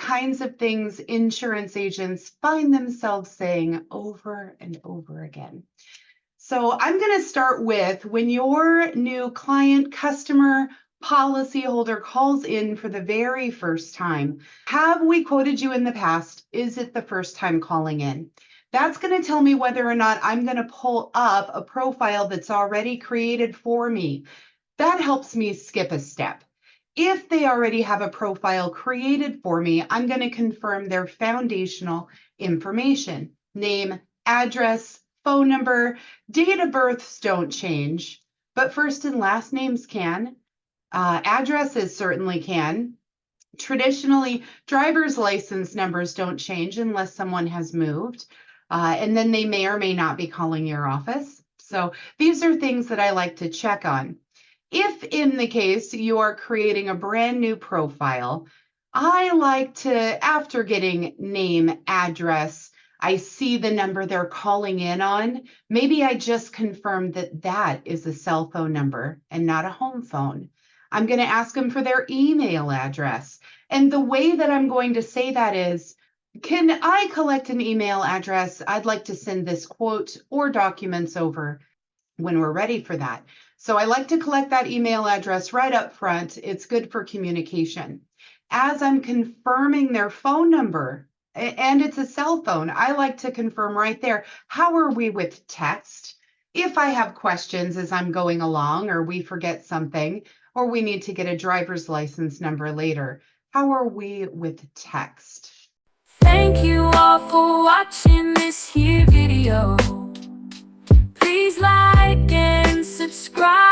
kinds of things insurance agents find themselves saying over and over again. So I'm going to start with when your new client, customer, policyholder calls in for the very first time. Have we quoted you in the past? Is it the first time calling in? That's going to tell me whether or not I'm going to pull up a profile that's already created for me. That helps me skip a step. If they already have a profile created for me, I'm going to confirm their foundational information: name, address, phone number. Date of births don't change, but first and last names can. Addresses certainly can. Traditionally, driver's license numbers don't change unless someone has moved, and then they may or may not be calling your office. So these are things that I like to check on. If in the case you are creating a brand new profile, I like to, after getting name, address, I see the number they're calling in on, maybe I just confirm that that is a cell phone number and not a home phone. I'm going to ask them for their email address. And the way that I'm going to say that is, can I collect an email address? I'd like to send this quote or documents over when we're ready for that. So I like to collect that email address right up front. It's good for communication. As I'm confirming their phone number, and it's a cell phone, I like to confirm right there, how are we with text? If I have questions as I'm going along, or we forget something, or we need to get a driver's license number later, how are we with text? Thank you all for watching this here video. Please like and subscribe.